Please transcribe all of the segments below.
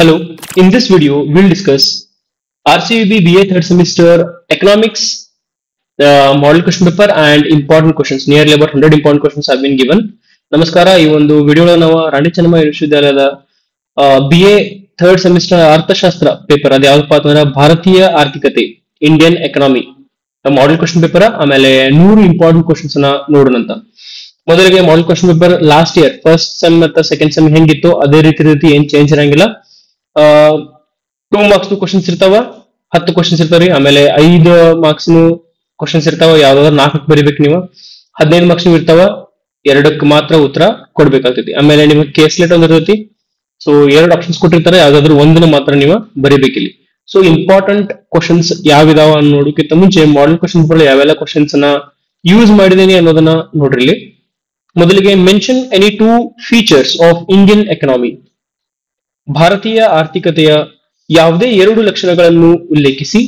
Hello, in this video, we'll discuss RCVB BA third semester economics model question paper and important questions. Nearly about 100 important questions have been given. ನಮಸ್ಕಾರ. ಈ ಒಂದು ವಿಡಿಯೋలో ನಾವು ರಾಣಿ ಚೆನ್ನಮ್ಮ ವಿಶ್ವವಿದ್ಯಾಲಯದ BA third semester ಅರ್ಥಶಾಸ್ತ್ರ paper ಅದು ಯಾವ್ದಪ್ಪ ಅಂತಂದ್ರೆ ಭಾರತೀಯ ಆರ್ಥಿಕತೆ Indian economy model question paper ಆಮೇಲೆ 100 ಇಂಪಾರ್ಟೆಂಟ್ ಕ್ವಶನ್ಸ್ ನ ನೋಡೋಣ ಅಂತ. ಮೊದಲಿಗೆ model question paper last year first sem ಮತ್ತು ಸೆಕೆಂಡ್ ಸೆಮ್ ಹೆಂಗಿತ್ತು ಅದೇ ರೀತಿ ಏನ್ ಚೇಂಜ್ ಇರಂಗಿಲ್ಲ. 2 ಮಾರ್ಕ್ಸ್ ಕ್ವಶನ್ಸ್ ಇರ್ತಾವ, 10 ಕ್ವಶನ್ಸ್ ಇರ್ತಾವ್ರಿ. ಆಮೇಲೆ 5 ಮಾರ್ಕ್ಸ್ ಕ್ವಶನ್ಸ್ ಇರ್ತಾವ, ಯಾವ್ದಾದ್ರು 4 ಬರೀಬೇಕು ನೀವು. 15 ಮಾರ್ಕ್ಸ್ ಇರ್ತಾವ, 2ಕ್ಕೆ ಮಾತ್ರ ಉತ್ತರ ಕೊಡ್ಬೇಕಾಗ್ತೈತಿ. ಆಮೇಲೆ ನಿಮಗೆ ಕೇಸ್ಲೆಟ್ ಒಂದ್ ಇರ್ತೈತಿ. ಸೊ 2 ಆಪ್ಷನ್ಸ್ ಕೊಟ್ಟಿರ್ತಾರೆ, ಯಾವ್ದಾದ್ರು ಒಂದನ್ನ ಮಾತ್ರ ನೀವು ಬರೀಬೇಕಿಲ್ಲಿ. ಸೊ ಇಂಪಾರ್ಟೆಂಟ್ ಕ್ವಶನ್ಸ್ ಯಾವಿದಾವ ನೋಡೋಕ್ಕಿಂತ ಮುಂಚೆ ಮಾಡೆಲ್ ಕ್ವಶನ್ ಪೇಪರ್ ಯಾವೆಲ್ಲ ಕ್ವಶನ್ಸ್ ನ ಯೂಸ್ ಮಾಡಿದೀನಿ ಅನ್ನೋದನ್ನ ನೋಡ್ರಿ. ಮೊದಲಿಗೆ mention any 2 features of Indian economy. ಭಾರತೀಯ ಆರ್ಥಿಕತೆಯ ಯಾವುದೇ 2 ಲಕ್ಷಣಗಳನ್ನು ಉಲ್ಲೇಖಿಸಿ.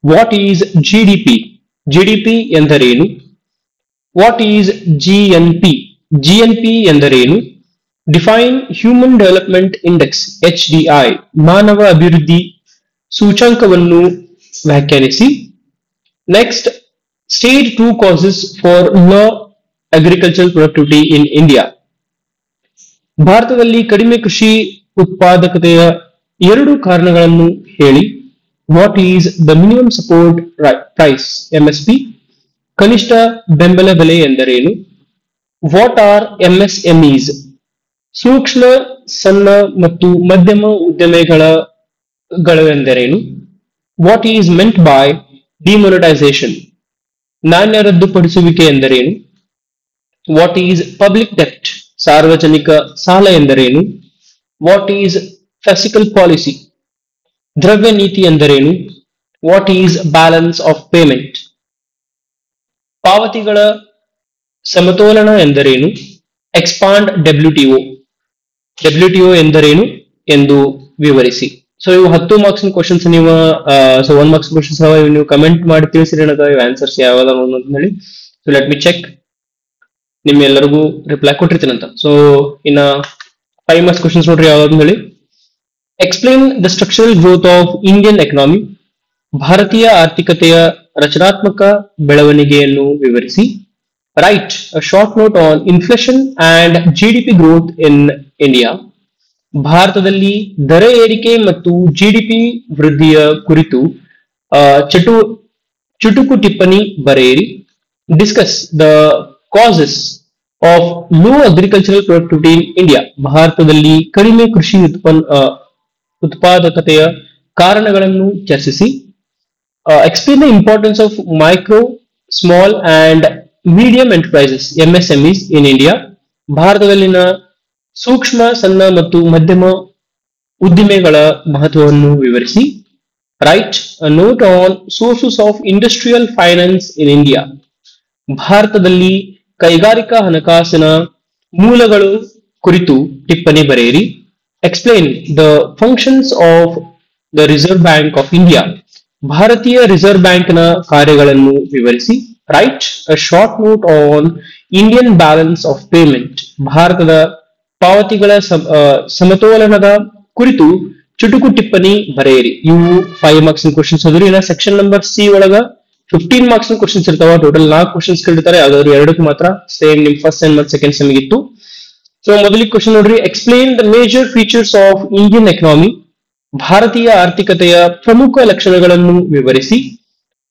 What is GDP? ಜಿಡಿಪಿ ಎಂದರೇನು? What is GNP? ಜಿಎನ್ಪಿ ಎಂದರೇನು? Define human development index HDI ಮಾನವ ಅಭಿವೃದ್ಧಿ ಸೂಚ್ಯಂಕವನ್ನು ವ್ಯಾಖ್ಯಾನಿಸಿ. Next, state 2 causes for low agricultural productivity in India. ಭಾರತದಲ್ಲಿ ಕಡಿಮೆ ಕೃಷಿ ಉತ್ಪಾದಕತೆಯ 2 ಕಾರಣಗಳನ್ನು ಹೇಳಿ. What is the minimum support price MSP? ಕನಿಷ್ಠ ಬೆಂಬಲ ಬೆಲೆ ಎಂದರೇನು? What are MSMEs? ಸೂಕ್ಷ್ಮ ಸಣ್ಣ ಮತ್ತು ಮಧ್ಯಮ ಉದ್ಯಮಗಳೆಂದರೇನು? What is meant by demonetisation? ನಾಣ್ಯ ರದ್ದುಪಡಿಸುವಿಕೆ ಎಂದರೇನು? ವಾಟ್ ಈಸ್ ಪಬ್ಲಿಕ್ ಡೆಪ್ಟ್? ಸಾರ್ವಜನಿಕ ಸಾಲ ಎಂದರೇನು? What is fiscal policy? ದ್ರವ್ಯ ನೀತಿ ಎಂದರೇನು? What is balance of payment? ಪಾವತಿಗಳ ಸಮತೋಲನ ಎಂದರೇನು? ಎಕ್ಸ್ಪಾಂಡ್ WTO ಎಂದರೇನು ಎಂದು ವಿವರಿಸಿ. ಸೊ ಇವು 10 ಮಾರ್ಕ್ಸ್ ಕ್ವಶನ್ಸ್. ನೀವು 1 ಮಾರ್ಕ್ಸ್ ಕ್ವಶನ್ಸ್ ನೀವು ಕಮೆಂಟ್ ಮಾಡಿ ತಿಳಿಸಿರಿ ಇವು ಆನ್ಸರ್ಸ್ ಯಾವ್ದು ಅಂತ ಹೇಳಿ. So let me check. ನಿಮ್ಮೆಲ್ಲರಿಗೂ ರಿಪ್ಲೈ ಕೊಟ್ಟಿರ್ತೀನಂತ. ಸೊ ಇನ್ನ 5 ಮಾರ್ಕ್ಸ್ ಕ್ವಶನ್ಸ್ ನೋಡ್ರಿ ಯಾವ್ದು ಹೇಳಿ. Explain the structural growth of Indian economy. ಭಾರತೀಯ ಆರ್ಥಿಕತೆಯ ರಚನಾತ್ಮಕ ಬೆಳವಣಿಗೆಯನ್ನು ವಿವರಿಸಿ. Write a short note on inflation and GDP growth in India. ಭಾರತದಲ್ಲಿ ದರ ಏರಿಕೆ ಮತ್ತು GDP ವೃದ್ಧಿಯ ಕುರಿತು ಚುಟುಕು ಟಿಪ್ಪಣಿ ಬರೆಯಿರಿ. Discuss the causes of low agricultural productivity in India. ಭಾರತದಲ್ಲಿ ಕಡಿಮೆ ಕೃಷಿ ಉತ್ಪಾದಕತೆಯ ಕಾರಣಗಳನ್ನು ಚರ್ಚಿಸಿ. Explain the importance of micro, small and medium enterprises MSMEs in India. ಭಾರತದಲ್ಲಿನ ಸೂಕ್ಷ್ಮ ಸಣ್ಣ ಮತ್ತು ಮಧ್ಯಮ ಉದ್ದಿಮೆಗಳ ಮಹತ್ವವನ್ನು ವಿವರಿಸಿ. Write a note on sources of industrial finance in India. ಭಾರತದಲ್ಲಿ ಕೈಗಾರಿಕಾ ಹಣಕಾಸಿನ ಮೂಲಗಳು ಕುರಿತು ಟಿಪ್ಪಣಿ ಬರೆಯಿರಿ. Explain the functions of the reserve bank of India. ಭಾರತೀಯ ರಿಸರ್ವ್ ಬ್ಯಾಂಕ್ ನ ಕಾರ್ಯಗಳನ್ನು ವಿವರಿಸಿ. Write a short note on Indian balance of payment. ಭಾರತದ ಪಾವತಿಗಳ ಸಮತೋಲನದ ಕುರಿತು ಚುಟುಕು ಟಿಪ್ಪಣಿ ಬರೆಯಿರಿ. ಇವು 5 ಮಾರ್ಕ್ಸ್ ಕ್ವಶನ್ಸ್ ಅದ್ರಿ. ಇನ್ನ ಸೆಕ್ಷನ್ ನಂಬರ್ C ಒಳಗ 15 ಮಾರ್ಕ್ಸ್ ಕ್ವಶನ್ಸ್ ಇರ್ತಾವ. ಟೋಟಲ್ 4 ಕ್ವಶನ್ಸ್ ಕೇಳಿರ್ತಾರೆ, ಯಾವ್ದಾದ್ರು 2ಕ್ಕೆ ಮಾತ್ರ. ಸೇಮ್ ನಿಮ್ ಫಸ್ಟ್ ಸೆಮ್ ಮತ್ತು ಸೆಕೆಂಡ್ ಸೆಮ್ ಇತ್ತು. ಸೊ ಮೊದಲಿಗೆ ಕ್ವಶನ್ ನೋಡ್ರಿ. Explain the major features of Indian economy. ಭಾರತೀಯ ಆರ್ಥಿಕತೆಯ ಪ್ರಮುಖ ಲಕ್ಷಣಗಳನ್ನು ವಿವರಿಸಿ.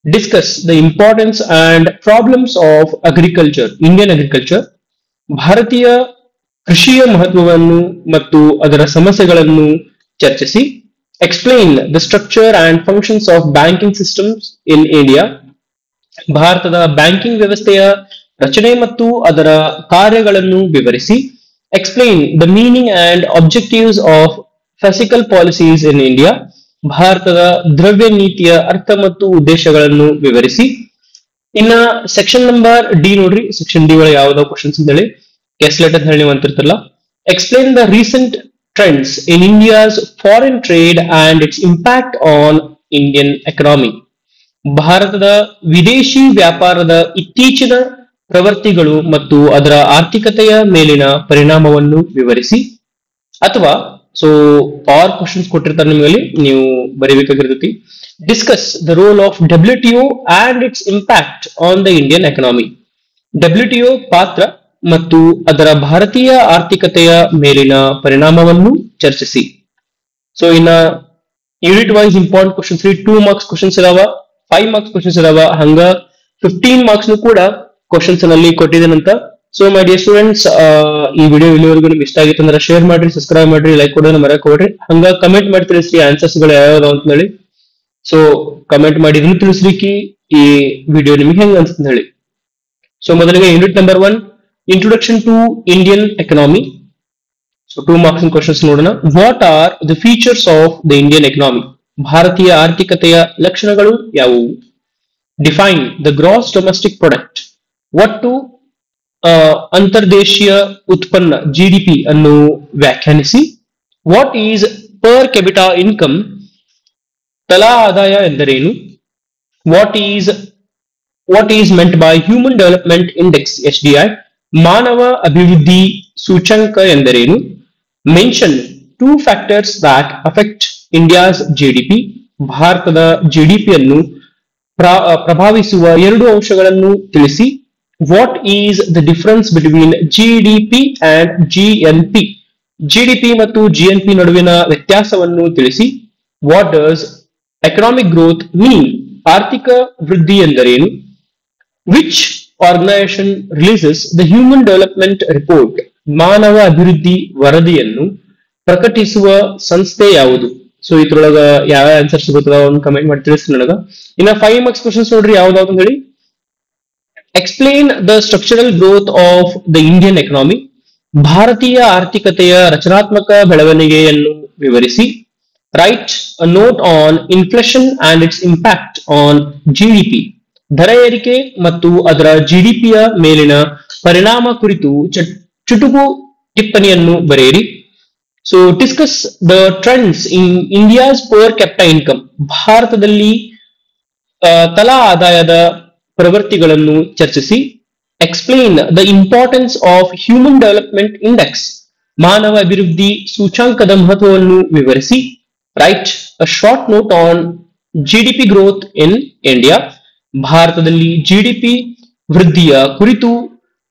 Discuss the importance and problems of agriculture, Indian agriculture. ಭಾರತೀಯ ಕೃಷಿಯ ಮಹತ್ವವನ್ನು ಮತ್ತು ಅದರ ಸಮಸ್ಯೆಗಳನ್ನು ಚರ್ಚಿಸಿ. Explain the structure and functions of banking systems in India. ಭಾರತದ ಬ್ಯಾಂಕಿಂಗ್ ವ್ಯವಸ್ಥೆಯ ರಚನೆ ಮತ್ತು ಅದರ ಕಾರ್ಯಗಳನ್ನು ವಿವರಿಸಿ. Explain the meaning and objectives of fiscal policies in India. ಭಾರತದ ದ್ರವ್ಯ ನೀತಿಯ ಅರ್ಥ ಮತ್ತು ಉದ್ದೇಶಗಳನ್ನು ವಿವರಿಸಿ. ಇನ್ನ ಸೆಕ್ಷನ್ ನಂಬರ್ D ನೋಡ್ರಿ. ಸೆಕ್ಷನ್ D ಒಳಗೆ ಯಾವ್ದಾವ ಕ್ವಶನ್ಸ್ ಅಂತ ಹೇಳಿ ಗೆಸ್ಲೆಟ್ ಅಂತ ಹೇಳಿ ನೀವು ಅಂತಿರ್ತಲ್ಲ. Explain the recent trends in India's foreign trade and its impact on Indian economy. ಭಾರತದ ವಿದೇಶಿ ವ್ಯಾಪಾರದ ಇತ್ತೀಚಿನ ಪ್ರವೃತ್ತಿಗಳು ಮತ್ತು ಅದರ ಆರ್ಥಿಕತೆಯ ಮೇಲಿನ ಪರಿಣಾಮವನ್ನು ವಿವರಿಸಿ. ಅಥವಾ ಸೊ ಆರ್ ಕ್ವಶನ್ಸ್ ಕೊಟ್ಟಿರ್ತಾರೆ ನಿಮ್ಮಲ್ಲಿ, ನೀವು ಬರೀಬೇಕಾಗಿರ್ತೈತಿ. Discuss the role of WTO and its impact on the Indian economy. WTO ಪಾತ್ರ ಮತ್ತು ಅದರ ಭಾರತೀಯ ಆರ್ಥಿಕತೆಯ ಮೇಲಿನ ಪರಿಣಾಮವನ್ನು ಚರ್ಚಿಸಿ. ಸೊ ಇನ್ನ unit wise important questions 2 marks questions ಇದಾವ, 5 ಮಾರ್ಕ್ಸ್ ಕ್ವಶನ್ಸ್ ಇದಾವ, ಹಂಗ 15 ಮಾರ್ಕ್ಸ್ ಕೂಡ ಕ್ವಶನ್ಸ್ ನಲ್ಲಿ ಕೊಟ್ಟಿದ್ದೇನಂತ. ಸೊ ಮೈ ಡಿಯರ್ ಸ್ಟೂಡೆಂಟ್ಸ್, ಈ ವಿಡಿಯೋ ಇಲ್ಲಿವರೆಗೂ ನಿಮ್ಗೆ ಇಷ್ಟ ಆಗಿತ್ತು ಅಂದ್ರೆ ಶೇರ್ ಮಾಡ್ರಿ, ಸಬ್ಸ್ಕ್ರೈಬ್ ಮಾಡ್ರಿ, ಲೈಕ್ ಕೊಡೋಣ ಮರಕ್ ಹೋಗ್ರಿ. ಹಂಗ ಕಮೆಂಟ್ ಮಾಡಿ ತಿಳಿಸ್ರಿ ಆನ್ಸರ್ಸ್ ಗಳು ಯಾವ್ಯಾವ ಅಂತ ಹೇಳಿ. ಸೊ ಕಮೆಂಟ್ ಮಾಡಿ ಇದನ್ನು ತಿಳಿಸ್ಲಿಕ್ಕೆ ಈ ವಿಡಿಯೋ ನಿಮ್ಗೆ ಹೆಂಗ್ ಅನ್ಸುತ್ತೆ ಹೇಳಿ. ಸೊ ಮೊದಲಿಗೆ unit number 1, introduction to Indian economy. So 2 marks questions ನೋಡೋಣ. What are the features of the Indian economy? ಭಾರತೀಯ ಆರ್ಥಿಕತೆಯ ಲಕ್ಷಣಗಳು ಯಾವುವು? Define the gross domestic product. ಒಟ್ಟು ಅಂತರ್ದೇಶೀಯ ಉತ್ಪನ್ನ GDP ಅನ್ನು ವ್ಯಾಖ್ಯಾನಿಸಿ. What is per capita income? ತಲಾ ಆದಾಯ ಎಂದರೇನು? What is meant by human development index HDI? ಮಾನವ ಅಭಿವೃದ್ಧಿ ಸೂಚ್ಯಂಕ ಎಂದರೇನು? Mention 2 factors that affect India's GDP. ಭಾರತದ GDP ಅನ್ನು ಪ್ರಭಾವಿಸುವ 2 ಅಂಶಗಳನ್ನು ತಿಳಿಸಿ. What is the difference between GDP and GNP? GDP ಮತ್ತು GNP ನಡುವಿನ ವ್ಯತ್ಯಾಸವನ್ನು ತಿಳಿಸಿ. What does economic growth mean? ಆರ್ಥಿಕ ವೃದ್ಧಿ ಎಂದರೇನು? Which organisation releases the human development report? ಮಾನವ ಅಭಿವೃದ್ಧಿ ವರದಿಯನ್ನು ಪ್ರಕಟಿಸುವ ಸಂಸ್ಥೆ ಯಾವುದು? ಸೊ ಇದ್ರೊಳಗ ಯಾವ ಆನ್ಸರ್ ಸಿಗುತ್ತದ ಒಂದು ಕಮೆಂಟ್ ಮಾಡಿ ತಿಳಿಸಿ ನನಗ. ಇನ್ನ 5 ಮಾರ್ಕ್ಸ್ ಕ್ವಶನ್ಸ್ ನೋಡ್ರಿ ಯಾವ್ದಾವ್ದು ಹೇಳಿ. Explain the structural growth of the Indian economy. ಭಾರತೀಯ ಆರ್ಥಿಕತೆಯ ರಚನಾತ್ಮಕ ಬೆಳವಣಿಗೆಯನ್ನು ವಿವರಿಸಿ. Write a note on inflation and its impact on GDP. ದರ ಏರಿಕೆ ಮತ್ತು ಅದರ GDPಯ ಮೇಲಿನ ಪರಿಣಾಮ ಕುರಿತು ಚುಟುಕು ಟಿಪ್ಪಣಿಯನ್ನು ಬರೆಯಿರಿ. So discuss the trends in India's per capita income. ಭಾರತದಲ್ಲಿ ತಲಾ ಆದಾಯದ ಪ್ರವೃತ್ತಿಗಳನ್ನು ಚರ್ಚಿಸಿ. Explain the importance of human development index. ಮಾನವ ಅಭಿವೃದ್ಧಿ ಸೂಚ್ಯಂಕದ ಮಹತ್ವವನ್ನು ವಿವರಿಸಿ. Write a short note on GDP growth in India. ಭಾರತದಲ್ಲಿ GDP ವೃದ್ಧಿಯ ಕುರಿತು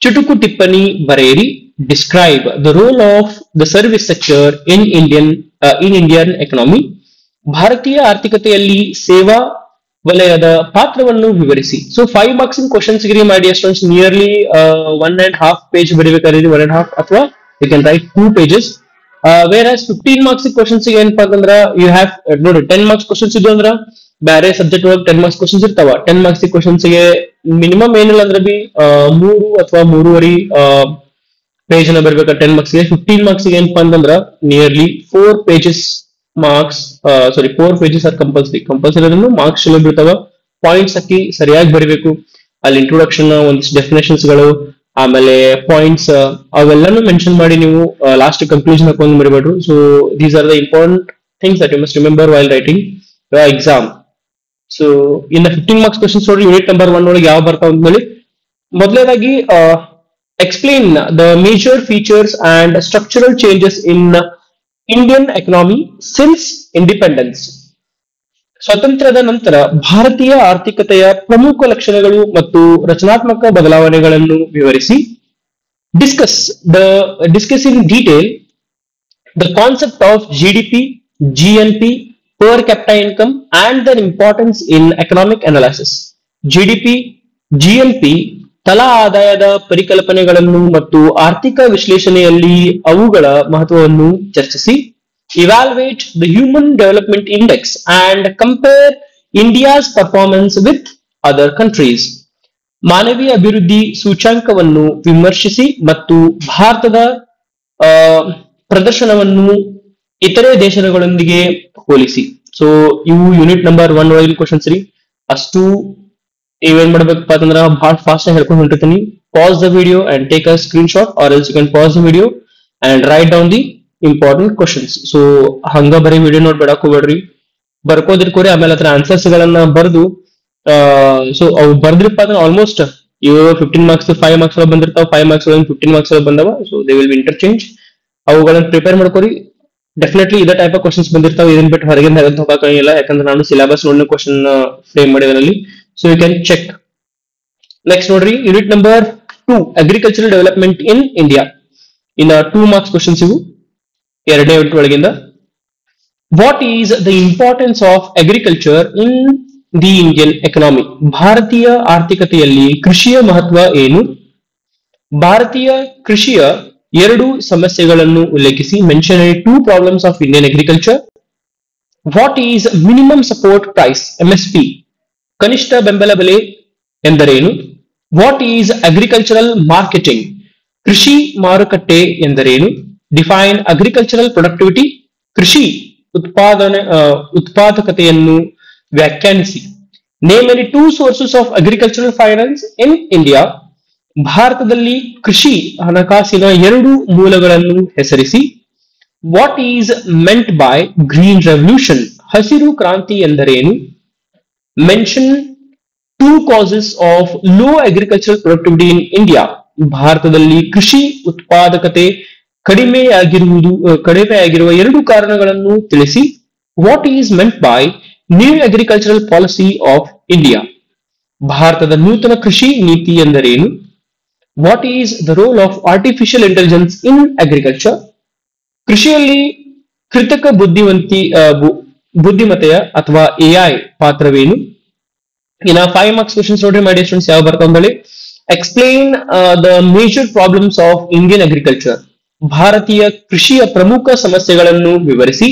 ಚುಟುಕು ಟಿಪ್ಪಣಿ ಬರೆಯಿರಿ. Describe the role of the service sector in Indian economy. ಭಾರತೀಯ ಆರ್ಥಿಕತೆಯಲ್ಲಿ ಸೇವಾ ವಲಯದ ಪಾತ್ರವನ್ನು ವಿವರಿಸಿ. ಸೊ 5 ಮಾರ್ಕ್ಸ್ ಕ್ವಶನ್ಸ್ ಗಿರಿ ಮಾಡಿ ಸ್ಟೂಡೆಂಟ್ಸ್ ನಿಯರ್ಲಿ 1.5 ಪೇಜ್ ಬರೀಬೇಕಾದ್ರೆ 1.5 ಅಥವಾ you can write 2 pages. Where 15 marks questions ಏನಪ್ಪಾ ಅಂತಂದ್ರ ಯು ಹ್ಯಾವ್ ನೋಡಿ 10 ಮಾರ್ಕ್ಸ್ ಕ್ವಶನ್ಸ್ ಇದ್ದು ಅಂದ್ರ ಬೇರೆ ಸಬ್ಜೆಕ್ಟ್ ಒಳಗೆ 10 ಮಾರ್ಕ್ಸ್ ಕ್ವಶನ್ಸ್ ಇರ್ತಾವ. 10 ಮಾರ್ಕ್ಸ್ ಕ್ವಶನ್ಸ್ ಗೆ ಮಿನಿಮಮ್ ಏನಿಲ್ಲ ಅಂದ್ರೆ ಬಿ 3 ಅಥವಾ 3.5 ಪೇಜ್ ನ ಬರ್ಬೇಕ 10 ಮಾರ್ಕ್ಸ್ ಗೆ. 15 ಮಾರ್ಕ್ಸ್ ಗೆ ಏನಪ್ಪಾ ಅಂತಂದ್ರ nearly 4 pages marks, 4 pages are compulsory ಅದನ್ನು ಮಾರ್ಕ್ಸ್ ಎಲ್ಲ ಬೀಳ್ತಾವ. ಪಾಯಿಂಟ್ಸ್ ಹಾಕಿ ಸರಿಯಾಗಿ ಬರೀಬೇಕು. ಅಲ್ಲಿ ಇಂಟ್ರೊಡಕ್ಷನ್, ಒಂದಿಷ್ಟು ಡೆಫಿನೇಷನ್ಸ್ ಗಳು, ಆಮೇಲೆ ಪಾಯಿಂಟ್ಸ್ ಅವೆಲ್ಲಾನು ಮೆನ್ಷನ್ ಮಾಡಿ ನೀವು ಲಾಸ್ಟ್ ಕನ್ಕ್ಲೂಷನ್ ಹಾಕೊಂಡು ಬರೀಬೇಡ್ರು. So these are the important things that you must remember while writing exam. So ಇನ್ನು 15 ಮಾರ್ಕ್ಸ್ ಕ್ವಶನ್ಸ್ ನೋಡಿ ಯೂನಿಟ್ ನಂಬರ್ 1 ಒಳಗೆ ಯಾವ ಬರ್ತಾವ ಅಂತ ಹೇಳಿ. ಮೊದಲನೇದಾಗಿ explain the major features and structural changes in Indian economy since independence. ಸ್ವಾತಂತ್ರ್ಯದ ನಂತರ ಭಾರತೀಯ ಆರ್ಥಿಕತೆಯ ಪ್ರಮುಖ ಲಕ್ಷಣಗಳು ಮತ್ತು ರಚನಾತ್ಮಕ ಬದಲಾವಣೆಗಳನ್ನು ವಿವರಿಸಿ. Discuss in detail the concept of GDP, GNP, per capita income and their importance in economic analysis. GDP, GNP ತಲಾ ಆದಾಯದ ಪರಿಕಲ್ಪನೆಗಳನ್ನು ಮತ್ತು ಆರ್ಥಿಕ ವಿಶ್ಲೇಷಣೆಯಲ್ಲಿ ಅವುಗಳ ಮಹತ್ವವನ್ನು ಚರ್ಚಿಸಿ. Evaluate the human development index and compare India's performance with other countries. ಮಾನವೀಯ ಅಭಿವೃದ್ಧಿ ಸೂಚ್ಯಂಕವನ್ನು ವಿಮರ್ಶಿಸಿ ಮತ್ತು ಭಾರತದ ಪ್ರದರ್ಶನವನ್ನು ಇತರೆ ದೇಶಗಳೊಂದಿಗೆ ಹೋಲಿಸಿ. ಸೊ ಇವು ಯೂನಿಟ್ ನಂಬರ್ 1 ಒಳಗಿನ ಕ್ವಶನ್ಸ್ ರೀ. ಅಷ್ಟು ನೀವೇನ್ ಮಾಡ್ಬೇಕಪ್ಪ ಅಂತಂದ್ರ ಬಹಳ ಫಾಸ್ಟ್ ಆಗಿ ಹೇಳ್ಕೊಂಡು ಹೊಂಟಿರ್ತೀನಿ. Pass the video and take a screen shot or else you can pass the video and write down the important questions. So ಹಂಗ ಬರೀ ವಿಡಿಯೋ ನೋಡಿ ಬೇಡಕ್ ಹೋಗ್ಬೇಡ್ರಿ, ಬರ್ಕೋದಿರ್ಕೋರಿ. ಆಮೇಲೆ ಅದ್ರ ಆನ್ಸರ್ಸ್ ಗಳನ್ನ ಬರೆದು ಸೊ ಅವು ಬರ್ದ್ರಿಪ್ಪ ಅಂದ್ರೆ ಆಲ್ಮೋಸ್ಟ್ ಇವು 15 ಮಾರ್ಕ್ಸ್ 5 ಮಾರ್ಕ್ಸ್ ಬಂದಿರ್ತಾವ. 5 ಮಾರ್ಕ್ಸ್ 15 ಮಾರ್ಕ್ಸ್ ಬಂದವ. So they will be interchange. ಅವುಗಳನ್ನ ಪ್ರಿಪೇರ್ ಮಾಡ್ಕೋರಿ. ಡೆಫಿನೆಟ್ಲಿ ಇದೇ ಟೈಪ್ ಆಫ್ ಕ್ವಶನ್ಸ್ ಬಂದಿರ್ತಾವೆ. ಇದನ್ನ ಬಿಟ್ಟು ಹೊರಗಿಂದ ಹೋಗಕ್ಕಾಗಿಲ್ಲ, ಯಾಕಂದ್ರೆ ನಾನು ಸಿಲೆಬಸ್ ನೋಡಿನ ಕ್ವಶನ್ ಫ್ರೇಮ್ ಮಾಡಿದ್ರಲ್ಲಿ. So you can check. Next ನೋಡ್ರಿ, unit number 2, agricultural development in India. ಇನ್ನ 2 ಮಾರ್ಕ್ಸ್ ಕ್ವಶನ್ಸ್ ಇವು, ಎರಡನೇ ಯೂನಿಟ್ ಒಳಗಿಂದ. What is the importance of agriculture in the Indian economy? ಭಾರತೀಯ ಆರ್ಥಿಕತೆಯಲ್ಲಿ ಕೃಷಿಯ ಮಹತ್ವ ಏನು? ಭಾರತೀಯ ಕೃಷಿಯ 2 ಸಮಸ್ಯೆಗಳನ್ನು ಉಲ್ಲೇಖಿಸಿ. Mention 2 problems of Indian agriculture. What is minimum support price, MSP? ಕನಿಷ್ಠ ಬೆಂಬಲ ಬೆಲೆ ಎಂದರೇನು? What is agricultural marketing? ಕೃಷಿ ಮಾರುಕಟ್ಟೆ ಎಂದರೇನು? Define agricultural productivity? ಕೃಷಿ ಉತ್ಪಾದಕತೆಯನ್ನು ವ್ಯಾಖ್ಯಾನಿಸಿ. Name any 2 sources of agricultural finance in India. ಭಾರತದಲ್ಲಿ ಕೃಷಿ ಹಣಕಾಸಿನ 2 ಮೂಲಗಳನ್ನು ಹೆಸರಿಸಿ. What is meant by green revolution? ಹಸಿರು ಕ್ರಾಂತಿ ಎಂದರೇನು? Mention 2 causes of low agricultural productivity in India. ಭಾರತದಲ್ಲಿ ಕೃಷಿ ಉತ್ಪಾದಕತೆ ಕಡಿಮೆಯಾಗಿರುವ 2 ಕಾರಣಗಳನ್ನು ತಿಳಿಸಿ. What is meant by new agricultural policy of India? ಭಾರತದ ನೂತನ ಕೃಷಿ ನೀತಿ ಎಂದರೇನು? What is the role of artificial intelligence in agriculture? ಕೃಷಿಯಲ್ಲಿ ಕೃತಕ ಬುದ್ಧಿಮತ್ತೆಯ ಅಥವಾ AI ಪಾತ್ರವೇನು? ಇನ್ನ 5 ಮಾರ್ಕ್ಸ್ ಕ್ವಶನ್ಸ್ ನೋಡ್ರಿ ಮಾಡಿ ಸ್ಟೂಡೆಂಟ್ಸ್, ಯಾವ ಬರ್ತಾವ ಅಂತ ಹೇಳಿ. Explain the major problems of Indian agriculture. ಭಾರತೀಯ ಕೃಷಿಯ ಪ್ರಮುಖ ಸಮಸ್ಯೆಗಳನ್ನು ವಿವರಿಸಿ.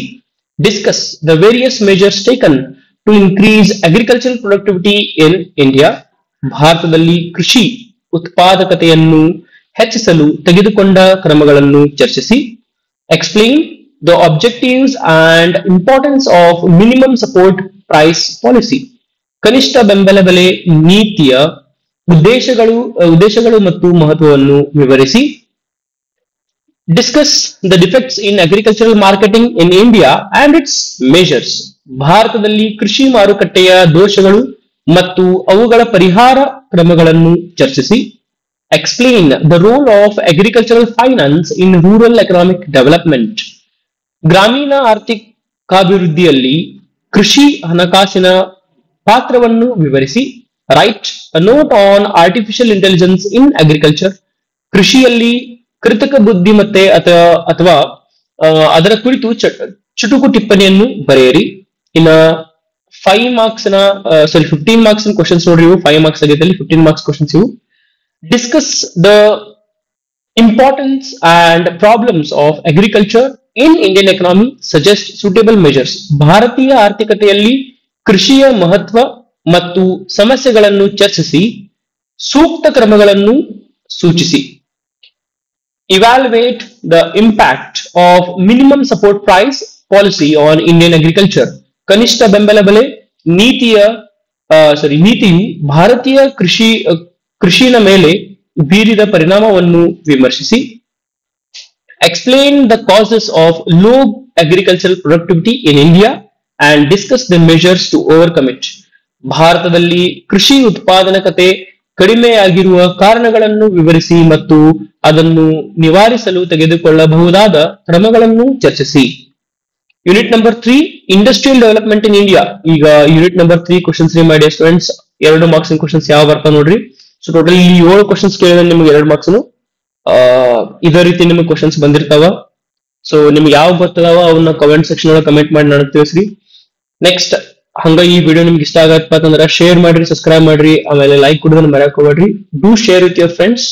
Discuss the various measures taken to increase agricultural productivity in India. ಭಾರತದಲ್ಲಿ ಕೃಷಿ ಉತ್ಪಾದಕತೆಯನ್ನು ಹೆಚ್ಚಿಸಲು ತೆಗೆದುಕೊಂಡ ಕ್ರಮಗಳನ್ನು ಚರ್ಚಿಸಿ. Explain the objectives and importance of minimum support price policy. ಕನಿಷ್ಠ ಬೆಂಬಲ ಬೆಲೆ ನೀತಿಯ ಉದ್ದೇಶಗಳು ಮತ್ತು ಮಹತ್ವವನ್ನು ವಿವರಿಸಿ. Discuss the defects in agricultural marketing in India and its measures. ಭಾರತದಲ್ಲಿ ಕೃಷಿ ಮಾರುಕಟ್ಟೆಯ ದೋಷಗಳು ಮತ್ತು ಅವುಗಳ ಪರಿಹಾರ ಕ್ರಮಗಳನ್ನು ಚರ್ಚಿಸಿ. Explain the role of agricultural finance in rural economic development. ಗ್ರಾಮೀಣ ಆರ್ಥಿಕಾಭಿವೃದ್ಧಿಯಲ್ಲಿ ಕೃಷಿ ಹಣಕಾಸಿನ ಪಾತ್ರವನ್ನು ವಿವರಿಸಿ. Write a note on artificial intelligence in agriculture. ಕೃಷಿಯಲ್ಲಿ ಕೃತಕ ಬುದ್ಧಿಮತ್ತೆ ಅಥವಾ ಅದರ ಕುರಿತು ಚುಟುಕು ಟಿಪ್ಪಣಿಯನ್ನು ಬರೆಯಿರಿ. ಇನ್ನ 5 ಮಾರ್ಕ್ಸ್ 15 ಮಾರ್ಕ್ಸ್ ಕ್ವಶನ್ಸ್ ನೋಡ್ರಿ, ಇವು 5 ಮಾರ್ಕ್ಸ್ ಆಗೈತೆ, 15 ಮಾರ್ಕ್ಸ್ ಕ್ವಶನ್ಸ್ ಇವು. Discuss the importance and problems of agriculture in Indian economy, suggest suitable measures. ಭಾರತೀಯ ಆರ್ಥಿಕತೆಯಲ್ಲಿ ಕೃಷಿಯ ಮಹತ್ವ ಮತ್ತು ಸಮಸ್ಯೆಗಳನ್ನು ಚರ್ಚಿಸಿ ಸೂಕ್ತ ಕ್ರಮಗಳನ್ನು ಸೂಚಿಸಿ. Evaluate the impact of minimum support price policy on Indian agriculture. ಕನಿಷ್ಠ ಬೆಂಬಲ ಬೆಲೆ ನೀತಿಯು ಭಾರತೀಯ ಕೃಷಿನ ಮೇಲೆ ಬೀರಿದ ಪರಿಣಾಮವನ್ನು ವಿಮರ್ಶಿಸಿ. Explain the causes of low agricultural productivity in India and discuss the measures to overcome it. ಭಾರತದಲ್ಲಿ ಕೃಷಿ ಉತ್ಪಾದಕತೆ ಕಡಿಮೆಯಾಗಿರುವ ಕಾರಣಗಳನ್ನು ವಿವರಿಸಿ ಮತ್ತು ಅದನ್ನು ನಿವಾರಿಸಲು ತೆಗೆದುಕೊಳ್ಳಬಹುದಾದ ಕ್ರಮಗಳನ್ನು ಚರ್ಚಿಸಿ. Unit number 3, industrial development in India. ಈಗ ಯೂನಿಟ್ ನಂಬರ್ 3 ಕ್ವಶನ್ಸ್ ಮಾಡಿ ಸ್ಟೂಡೆಂಟ್ಸ್. 2 ಮಾರ್ಕ್ಸ್ ಕ್ವಶನ್ಸ್ ಯಾವ ಬರ್ತಾವ ನೋಡ್ರಿ. ಸೊ ಟೋಟಲ್ 7 ಕ್ವಶನ್ಸ್ ಕೇಳಿದ್ರೆ ನಿಮ್ಗೆ 2 ಮಾರ್ಕ್ಸ್ ಇದೇ ರೀತಿ ನಿಮ್ಗೆ ಕ್ವಶನ್ಸ್ ಬಂದಿರ್ತಾವ. ಸೊ ನಿಮ್ಗೆ ಯಾವ ಗೊತ್ತದಾವ ಅವನ್ನ ಕಮೆಂಟ್ ಸೆಕ್ಷನ್ ಒಳಗೆ ಕಮೆಂಟ್ ಮಾಡಿ ನನಗೆ ತಿಳಿಸ್ರಿ. ನೆಕ್ಸ್ಟ್ ಹಂಗ ಈ ವಿಡಿಯೋ ನಿಮ್ಗೆ ಇಷ್ಟ ಆಗತ್ತಪ್ಪ ಅಂತಂದ್ರೆ ಶೇರ್ ಮಾಡ್ರಿ, ಸಬ್ಸ್ಕ್ರೈಬ್ ಮಾಡ್ರಿ, ಆಮೇಲೆ ಲೈಕ್ ಕೊಡೋದನ್ನ ಮರೆಯಕ್ ಹೋಗ್ಬೇಡ್ರಿ. Do share with your friends.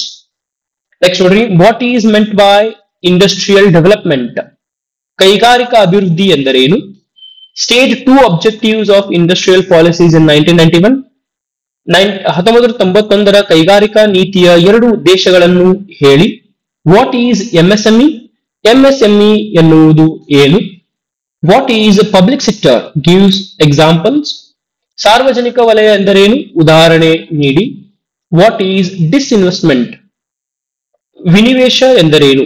Next ನೋಡ್ರಿ, what is meant by industrial development? ಕೈಗಾರಿಕಾ ಅಭಿವೃದ್ಧಿ ಎಂದರೇನು? State 2 objectives of industrial policies in 1991. 1991ರ ಕೈಗಾರಿಕಾ ನೀತಿಯ 2 ಉದ್ದೇಶಗಳನ್ನು ಹೇಳಿ. What is MSME? MSME ಎನ್ನುವುದು ಏನು? What is public sector? Gives examples. ಸಾರ್ವಜನಿಕ ವಲಯ ಎಂದರೇನು? ಉದಾಹರಣೆ ನೀಡಿ. What is disinvestment? ವಿನಿವೇಶ ಎಂದರೇನು?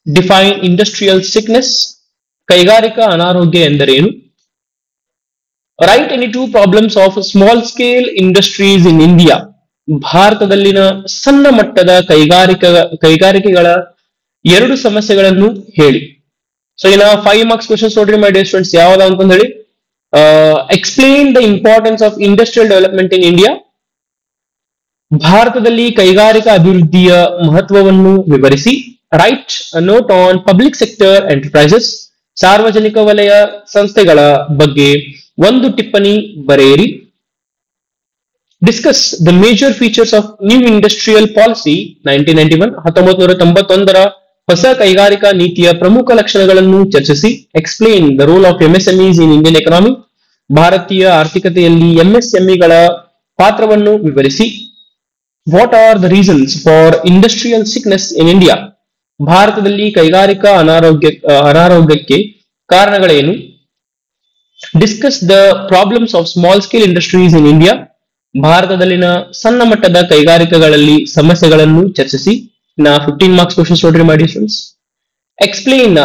Define industrial sickness. ಕೈಗಾರಿಕಾ ಅನಾರೋಗ್ಯ ಎಂದರೇನು? Write any 2 problems of small scale industries in India. ಭಾರತದಲ್ಲಿನ ಸಣ್ಣ ಮಟ್ಟದ ಕೈಗಾರಿಕೆಗಳ 2 ಸಮಸ್ಯೆಗಳನ್ನು ಹೇಳಿ. ಸೊ ಇನ್ನ 5 ಮಾರ್ಕ್ಸ್ ಕ್ವಶನ್ಸ್ ನೋಡ್ರಿ ಮೈ ಡಿಯರ್ ಸ್ಟೂಡೆಂಟ್ಸ್, ಯಾವ್ದು ಅಂತ ಹೇಳಿ, explain the importance of industrial development in India. ಭಾರತದಲ್ಲಿ ಕೈಗಾರಿಕಾ ಅಭಿವೃದ್ಧಿಯ ಮಹತ್ವವನ್ನು ವಿವರಿಸಿ. Write note on public sector enterprises. ಸಾರ್ವಜನಿಕ ವಲಯ ಸಂಸ್ಥೆಗಳ ಬಗ್ಗೆ ಒಂದು ಟಿಪ್ಪಣಿ ಬರೆಯಿರಿ. Discuss the major features of new industrial policy 1991. 1991ರ ಹೊಸ ಕೈಗಾರಿಕಾ ನೀತಿಯ ಪ್ರಮುಖ ಲಕ್ಷಣಗಳನ್ನು ಚರ್ಚಿಸಿ. Explain the role of MSMEs in Indian economy. ಭಾರತೀಯ ಆರ್ಥಿಕತೆಯಲ್ಲಿ ಎಂಎಸ್ಎಂಇಗಳ ಪಾತ್ರವನ್ನು ವಿವರಿಸಿ. What are the reasons for industrial sickness in India. ಭಾರತದಲ್ಲಿ ಕೈಗಾರಿಕಾ ಅನಾರೋಗ್ಯಕ್ಕೆ ಕಾರಣಗಳೇನು. Discuss the problems of small scale industries in India. ಭಾರತದಲ್ಲಿನ ಸಣ್ಣ ಮಟ್ಟದ ಕೈಗಾರಿಕೆಗಳಲ್ಲಿ ಸಮಸ್ಯೆಗಳನ್ನು ಚರ್ಚಿಸಿ. 15 ಮಾರ್ಕ್ಸ್ ಕ್ವಶನ್ಸ್ ನೋಡ್ರಿ ಮಾಡಿ students. Explain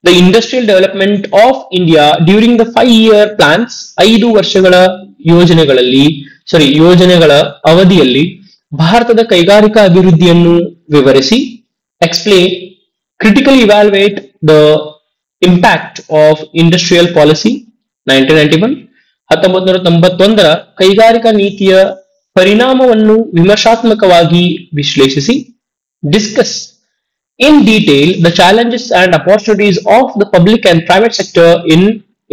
the industrial development of India during the 5-year plans. 5 ವರ್ಷಗಳ ಯೋಜನೆಗಳ ಅವಧಿಯಲ್ಲಿ ಭಾರತದ ಕೈಗಾರಿಕಾ ಅಭಿವೃದ್ಧಿಯನ್ನು ವಿವರಿಸಿ. Explain critically evaluate the impact of industrial policy 1991. 1991ರ ಕೈಗಾರಿಕಾ ನೀತಿಯ ಪರಿಣಾಮವನ್ನು ವಿಮರ್ಶಾತ್ಮಕವಾಗಿ ವಿಶ್ಲೇಷಿಸಿ. Discuss in detail the challenges and opportunities of the public and private sector in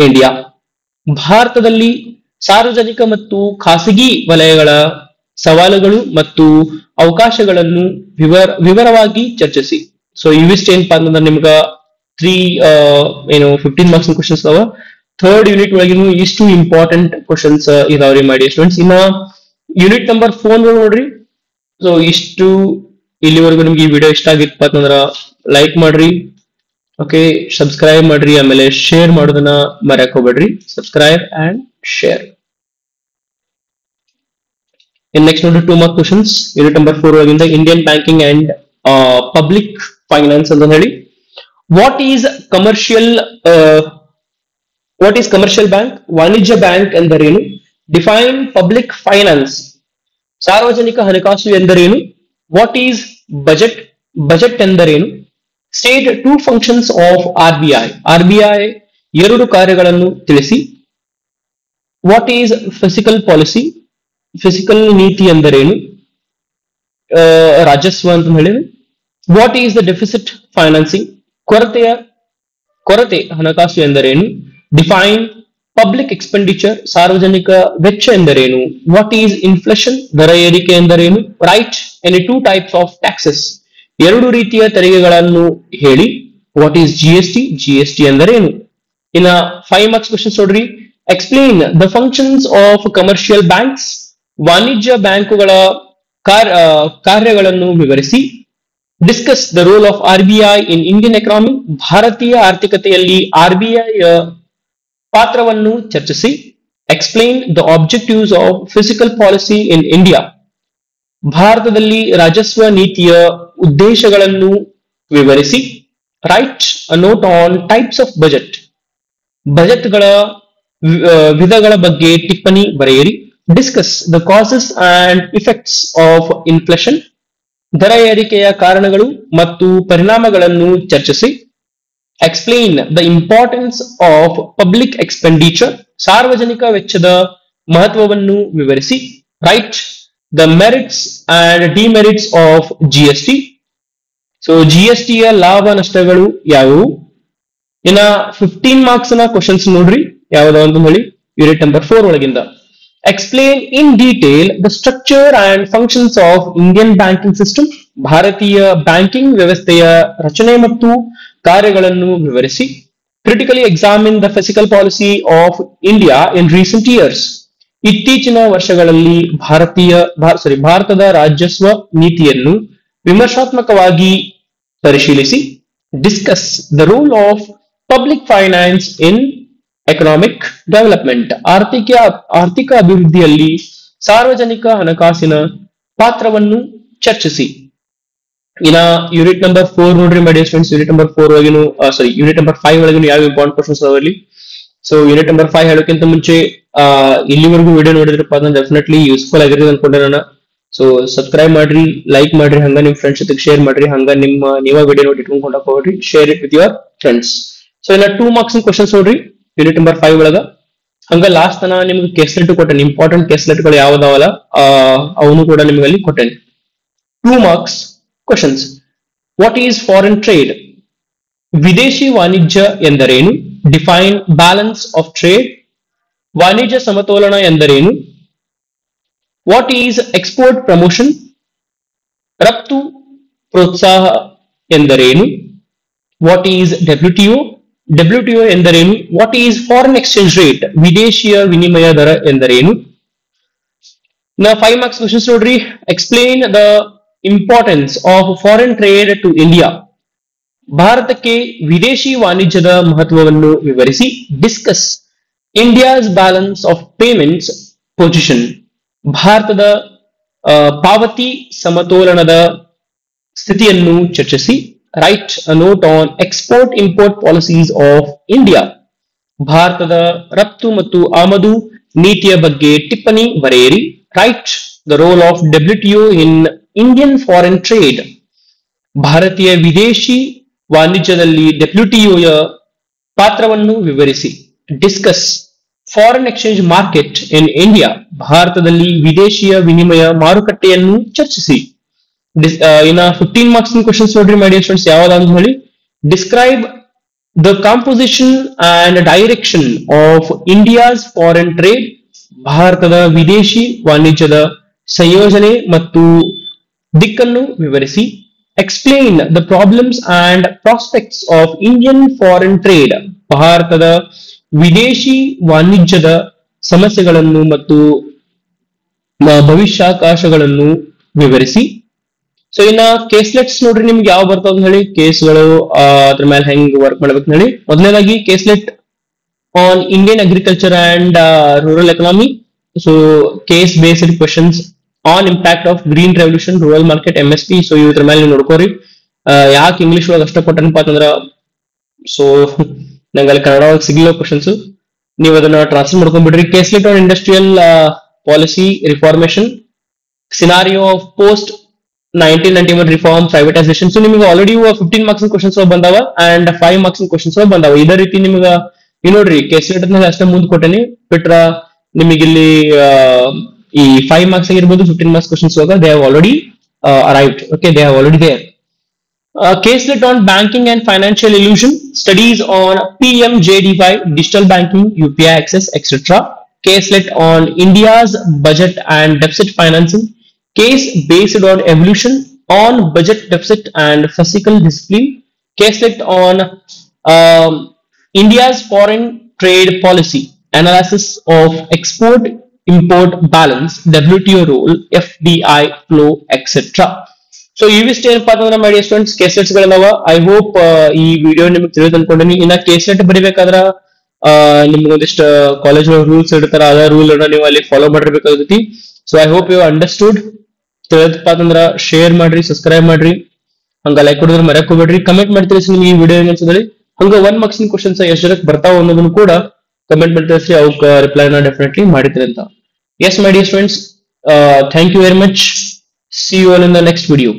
India. ಭಾರತದಲ್ಲಿ ಸಾರ್ವಜನಿಕ ಮತ್ತು ಖಾಸಗಿ ವಲಯಗಳ ಸವಾಲುಗಳು ಮತ್ತು ಅವಕಾಶಗಳನ್ನು ವಿವರವಾಗಿ ಚರ್ಚಿಸಿ. ಸೊ ಇವಿಷ್ಟು ಏನಪ್ಪಾ ಅಂತಂದ್ರೆ ನಿಮ್ಗ 15 ಮಾರ್ಕ್ಸ್ ಕ್ವಶನ್ಸ್ ಅದಾವ. 3rd ಯೂನಿಟ್ ಒಳಗಿನ ಇಷ್ಟು ಇಂಪಾರ್ಟೆಂಟ್ ಕ್ವಶನ್ಸ್ ಇದಾವ್ರಿ ಮಾಡಿ ಸ್ಟೂಡೆಂಟ್ಸ್. ಇನ್ನ ಯೂನಿಟ್ ನಂಬರ್ 4 ನೋಡ್ರಿ. ಸೊ ಇಷ್ಟು ಇಲ್ಲಿವರೆಗೂ ನಿಮ್ಗೆ ಈ ವಿಡಿಯೋ ಇಷ್ಟ ಆಗಿತ್ತು ಅಂತಂದ್ರ ಲೈಕ್ ಮಾಡ್ರಿ, ಓಕೆ, ಸಬ್ಸ್ಕ್ರೈಬ್ ಮಾಡ್ರಿ, ಆಮೇಲೆ ಶೇರ್ ಮಾಡೋದನ್ನ ಮರ್ಯಾಕ್ ಹೋಗ್ಬೇಡ್ರಿ. Subscribe and share. ನೆಕ್ಸ್ಟ್ ನೋಡ್ರಿ 2 ಮಾರ್ಕ್ ಕ್ವಶನ್ಸ್ ಯೂನಿಟ್ ನಂಬರ್ 4 ಒಳಗಿಂದ Indian banking and public finance ಅಂತ ಹೇಳಿ. What is commercial bank? ವಾಣಿಜ್ಯ ಬ್ಯಾಂಕ್ ಎಂದರೇನು? Define public finance. ಸಾರ್ವಜನಿಕ ಹಣಕಾಸು ಎಂದರೇನು? ವಾಟ್ ಈಸ್ ಬಜೆಟ್ ಎಂದರೇನು? State 2 functions of RBI. RBI 2 ಕಾರ್ಯಗಳನ್ನು ತಿಳಿಸಿ. What is physical policy? Physical ನೀತಿ ಎಂದರೇನು? ರಾಜಸ್ವ ಅಂತ ಹೇಳಿ. What is the deficit financing? ಕೊರತೆ ಹಣಕಾಸು ಎಂದರೇನು? Define public expenditure. ಸಾರ್ವಜನಿಕ ವೆಚ್ಚ ಎಂದರೇನು? What is inflation? ದರ ಏರಿಕೆ ಎಂದರೇನು? Write any 2 types of taxes. 2 ರೀತಿಯ ತೆರಿಗೆಗಳನ್ನು ಹೇಳಿ. What is GST? ಜಿಎಸ್ಟಿ ಎಂದರೇನು? ಇನ್ನ 5 ಮಾರ್ಕ್ಸ್ ಕ್ವಶನ್ಸ್ ನೋಡ್ರಿ. Explain the functions of commercial banks. ವಾಣಿಜ್ಯ ಬ್ಯಾಂಕುಗಳ ಕಾರ್ಯಗಳನ್ನು ವಿವರಿಸಿ. Discuss the role of RBI in Indian economy. ಭಾರತೀಯ ಆರ್ಥಿಕತೆಯಲ್ಲಿ ಆರ್ಬಿಐ ಪಾತ್ರವನ್ನು ಚರ್ಚಿಸಿ. Explain the objectives of fiscal policy in India. ಭಾರತದಲ್ಲಿ ರಾಜಸ್ವ ನೀತಿಯ ಉದ್ದೇಶಗಳನ್ನು ವಿವರಿಸಿ. Write a note on types of budget. ಬಜೆಟ್ಗಳ ವಿಧಗಳ ಬಗ್ಗೆ ಟಿಪ್ಪಣಿ ಬರೆಯಿರಿ. Discuss the causes and effects of inflation. ದರ ಏರಿಕೆಯ ಕಾರಣಗಳು ಮತ್ತು ಪರಿಣಾಮಗಳನ್ನು ಚರ್ಚಿಸಿ. Explain the importance of public expenditure. ಸಾರ್ವಜನಿಕ ವೆಚ್ಚದ ಮಹತ್ವವನ್ನು ವಿವರಿಸಿ. Write the merits and demerits of GST. So ಜಿಎಸ್ಟಿಯ ಲಾಭ ನಷ್ಟಗಳು ಯಾವುವು? ಇನ್ನ 15 ಮಾರ್ಕ್ಸ್ ನ ಕ್ವಶನ್ಸ್ ನೋಡ್ರಿ ಯಾವ್ದಾವ ಅಂತ ಹೇಳಿ ಯೂನಿಟ್ ನಂಬರ್ 4 ಒಳಗಿಂದ. Explain in detail the structure and functions of Indian banking system. ಭಾರತೀಯ ಬ್ಯಾಂಕಿಂಗ್ ವ್ಯವಸ್ಥೆಯ ರಚನೆ ಮತ್ತು ಕಾರ್ಯಗಳನ್ನು ವಿವರಿಸಿ. Critically examine the physical policy of India in recent years. ಇತ್ತೀಚಿನ ವರ್ಷಗಳಲ್ಲಿ ಭಾರತದ ರಾಜಸ್ವ ನೀತಿಯನ್ನು ವಿಮರ್ಶಾತ್ಮಕವಾಗಿ ಪರಿಶೀಲಿಸಿ. Discuss the role of public finance in economic development. ಆರ್ಥಿಕ ಅಭಿವೃದ್ಧಿಯಲ್ಲಿ ಸಾರ್ವಜನಿಕ ಹಣಕಾಸಿನ ಪಾತ್ರವನ್ನು ಚರ್ಚಿಸಿ. ಇನ್ನ ಯೂನಿಟ್ ನಂಬರ್ 4 ನೋಡ್ರಿ my dear students. Unit number 5 ಒಳಗಿನ ಯಾವ ಇಂಪಾರ್ಟೆಂಟ್ ಕ್ವಶನ್ಸ್ ಅದಾವಲ್ಲಿ. ಸೊ ಯೂನಿಟ್ ನಂಬರ್ 5 ಹೇಳೋಕ್ಕಿಂತ ಮುಂಚೆ ಇಲ್ಲಿವರೆಗೂ ವಿಡಿಯೋ ನೋಡಿದ್ರಪ್ಪ ಅಂದ್ರೆ ಡೆಫಿನೆಟ್ಲಿ ಯೂಸ್ಫುಲ್ ಆಗಿರೋದು ಅನ್ಕೊಂಡೆ ನಾನು. ಸೊ ಸಬ್ಸ್ಕ್ರೈಬ್ ಮಾಡ್ರಿ, ಲೈಕ್ ಮಾಡ್ರಿ, ಹಂಗ ನಿಮ್ ಫ್ರೆಂಡ್ಸ್ ಜೊತೆಗೆ ಶೇರ್ ಮಾಡ್ರಿ, ಹಂಗ ನೀವ ವಿಡಿಯೋ ನೋಡಿ ಇಟ್ಕೊಂಡ್ ಹೋಗ್ರಿ, share it with your friends. So ಇನ್ನ 2 ಮಾರ್ಕ್ಸ್ ಕ್ವಶನ್ಸ್ ನೋಡ್ರಿ ಯೂನಿಟ್ ನಂಬರ್ 5 ಒಳಗ. ಹಂಗ ಲಾಸ್ಟ್ ತನ ನಿಮ್ಗೆ ಕೇಸ್ಲೆಟ್ ಕೊಟ್ಟೇನೆ, ಇಂಪಾರ್ಟೆಂಟ್ ಕೇಸ್ಲೆಟ್ ಗಳು ಯಾವ್ದಾವಲ್ಲ ಅವನು ಕೂಡ ನಿಮ್ಗೆ ಅಲ್ಲಿ ಕೊಟ್ಟೇನೆ. 2 marks questions. What is foreign trade? ವಿದೇಶಿ ವಾಣಿಜ್ಯ ಎಂದರೇನು? Define balance of trade. ವಾಣಿಜ್ಯ ಸಮತೋಲನ ಎಂದರೇನು? What is export promotion? ರಫ್ತು ಪ್ರೋತ್ಸಾಹ ಎಂದರೇನು? What is WTO? ಡಬ್ಲ್ಯೂಟಿಒ ಎಂದರೇನು? What is foreign exchange rate? ವಿದೇಶಿಯ ವಿನಿಮಯ ದರ ಎಂದರೇನು? ನಾ 5 ಮಾರ್ಕ್ಸ್ ಕ್ವಶನ್ಸ್ ನೋಡ್ರಿ. Explain the importance of foreign trade to India. ಭಾರತಕ್ಕೆ ವಿದೇಶಿ ವಾಣಿಜ್ಯದ ಮಹತ್ವವನ್ನು ವಿವರಿಸಿ. Discuss India's balance of payments position. ಭಾರತದ ಪಾವತಿ ಸಮತೋಲನದ ಸ್ಥಿತಿಯನ್ನು ಚರ್ಚಿಸಿ. Right a note on export import policies of India. ಭಾರತದ ರಫ್ತು ಮತ್ತು ಆಮದು ನೀತಿಯ ಬಗ್ಗೆ ಟಿಪ್ಪಣಿ ಬರೆಯಿರಿ. Right the role of WTO in Indian foreign trade. ಭಾರತೀಯ ವಿದೇಶಿ ವಾಣಿಜ್ಯದಲ್ಲಿ ಡಬ್ಲ್ಯೂಟಿಒಯ ಪಾತ್ರವನ್ನು ವಿವರಿಸಿ. Discuss foreign exchange market in India. ಭಾರತದಲ್ಲಿ ವಿದೇಶಿಯ ವಿನಿಮಯ ಮಾರುಕಟ್ಟೆಯನ್ನು ಚರ್ಚಿಸಿ. ಇನ್ನ 15 ಮಾರ್ಕ್ಸ್ ಕ್ವಶನ್ಸ್ ನೋಡ್ರಿ ಮೈ ಡಿಯರ್ ಸ್ಟೂಡೆಂಟ್ಸ್. ಯಾವ್ದಂತ ಹೇಳಿ, describe the composition and direction of India's foreign trade. ಭಾರತದ ವಿದೇಶಿ ವಾಣಿಜ್ಯದ ಸಂಯೋಜನೆ ಮತ್ತು ದಿಕ್ಕನ್ನು ವಿವರಿಸಿ. Explain the problems and prospects of Indian foreign trade. ಭಾರತದ ವಿದೇಶಿ ವಾಣಿಜ್ಯದ ಸಮಸ್ಯೆಗಳನ್ನು ಮತ್ತು ಭವಿಷ್ಯಾವಕಾಶಗಳನ್ನು ವಿವರಿಸಿ. ಸೊ ಇನ್ನ ಕೇಸ್ಲೆಟ್ಸ್ ನೋಡ್ರಿ, ನಿಮ್ಗೆ ಯಾವ ಬರ್ತಾವ ಅಂತ ಹೇಳಿ, ಕೇಸ್ಗಳು ಅದ್ರ ಮೇಲೆ ಹೆಂಗ್ ವರ್ಕ್ ಮಾಡ್ಬೇಕು ಹೇಳಿ. ಮೊದಲನೇದಾಗಿ caselet on Indian agriculture and rural economy. So case based questions on impact of green revolution, rural market, MSP. So ಇದ್ರ ಮೇಲೆ ನೀವು ನೋಡ್ಕೋರಿ. ಯಾಕೆ ಇಂಗ್ಲಿಷ್ ಒಳಗೆ ಅಷ್ಟ ಕೊಟ್ಟನಪ್ಪ ಅಂತಂದ್ರ, ಸೊ ನಂಗೆ ಅಲ್ಲಿ ಕನ್ನಡ ಒಳಗೆ ಸಿಗ್ಲಿಲ್ಲ ಕ್ವಶನ್ಸ್, ನೀವು ಅದನ್ನ ಟ್ರಾನ್ಸ್ಲೇಟ್ ಮಾಡ್ಕೊಂಡ್ಬಿಡ್ರಿ. Caselet on industrial policy reformation, scenario of post 1991 reform, privatisation. So ನಿಮಗೆ ಆಲ್ರೆಡಿ 15 ಮಾರ್ಕ್ಸ್ ಕ್ವಶನ್ಸ್ ಬಂದಾವ ಅಂಡ್ 5 ಮಾರ್ಕ್ಸ್ ಕ್ವಶನ್ಸ್ ಬಂದಾವ. ಇದೇ ರೀತಿ ನಿಮ್ಗೆ ನೋಡ್ರಿ ಕೇಸ್ಲೆಟ್ ಅಷ್ಟೇ ಮುಂದೆ ಕೊಟ್ಟೇನಿ. ಬಿಟ್ರ ನಿಮಗೆ ಇಲ್ಲಿ ಈ 5 ಮಾರ್ಕ್ಸ್ ಆಗಿರ್ಬೋದು, 15 marks questions they have already arrived. Okay, they have already there. Caselet on banking and financial illusion, studies on PMJD5, digital banking, UPI access, etc. Caselet on India's budget and deficit financing, case based on evolution on budget deficit and fiscal discipline. Caselet on India's foreign trade policy, analysis of export import balance, WTO role, FDI flow, etc. So ಇವಿಷ್ಟು ಏನಪ್ಪಾ ಅಂತಂದ್ರೆ my dear students caselets ಗಳದಾವ. I hope ಈ video ನಿಮ್ಗೆ ತಿಳಿದು ಅನ್ಕೊಂಡಿನಿ. ಇನ್ನ ಕೇಸ್ಲೆಟ್ ಬರಿಬೇಕಾದ್ರ ನಿಮ್ಗೆ ಒಂದಿಷ್ಟು ಕಾಲೇಜ್ ರೂಲ್ಸ್ ಇಡ್ತಾರ, ಅದ ರೂಲ್ ನೀವು ಅಲ್ಲಿ ಫಾಲೋ ಮಾಡಿರ್ಬೇಕಾಗತಿ. So I hope you understood. ತಿಳಿದಪ್ಪ ಅಂತಂದ್ರ ಶೇರ್ ಮಾಡ್ರಿ, ಸಬ್ಸ್ಕ್ರೈಬ್ ಮಾಡ್ರಿ, ಹಂಗ ಲೈಕ್ ಕೊಡಿದ್ರೆ ಮರ್ಯಾಕ್ ಹೋಗ್ಬೇಡ್ರಿ. ಕಮೆಂಟ್ ಮಾಡಿ ತಿಳಿಸಿ ನಿಮ್ಗೆ ಈ ವಿಡಿಯೋ ಏನ್ ಅನ್ಸಿದ್ರಿ. ಹಂಗ 1 ಮಾರ್ಕ್ಸ್ ಕ್ವಶನ್ಸ್ ಎಷ್ಟು ಜನಕ್ಕೆ ಬರ್ತಾವ ಅನ್ನೋದನ್ನು ಕೂಡ ಕಮೆಂಟ್ ಮಾಡಿ ತಿಳಿಸಿ. ಅವಕ್ಕೆ ರಿಪ್ಲೈನ ಡೆಫಿನೆಟ್ಲಿ ಮಾಡಿದ್ರಿ ಅಂತ. Yes my dear students, thank you very much. See you all in the next video.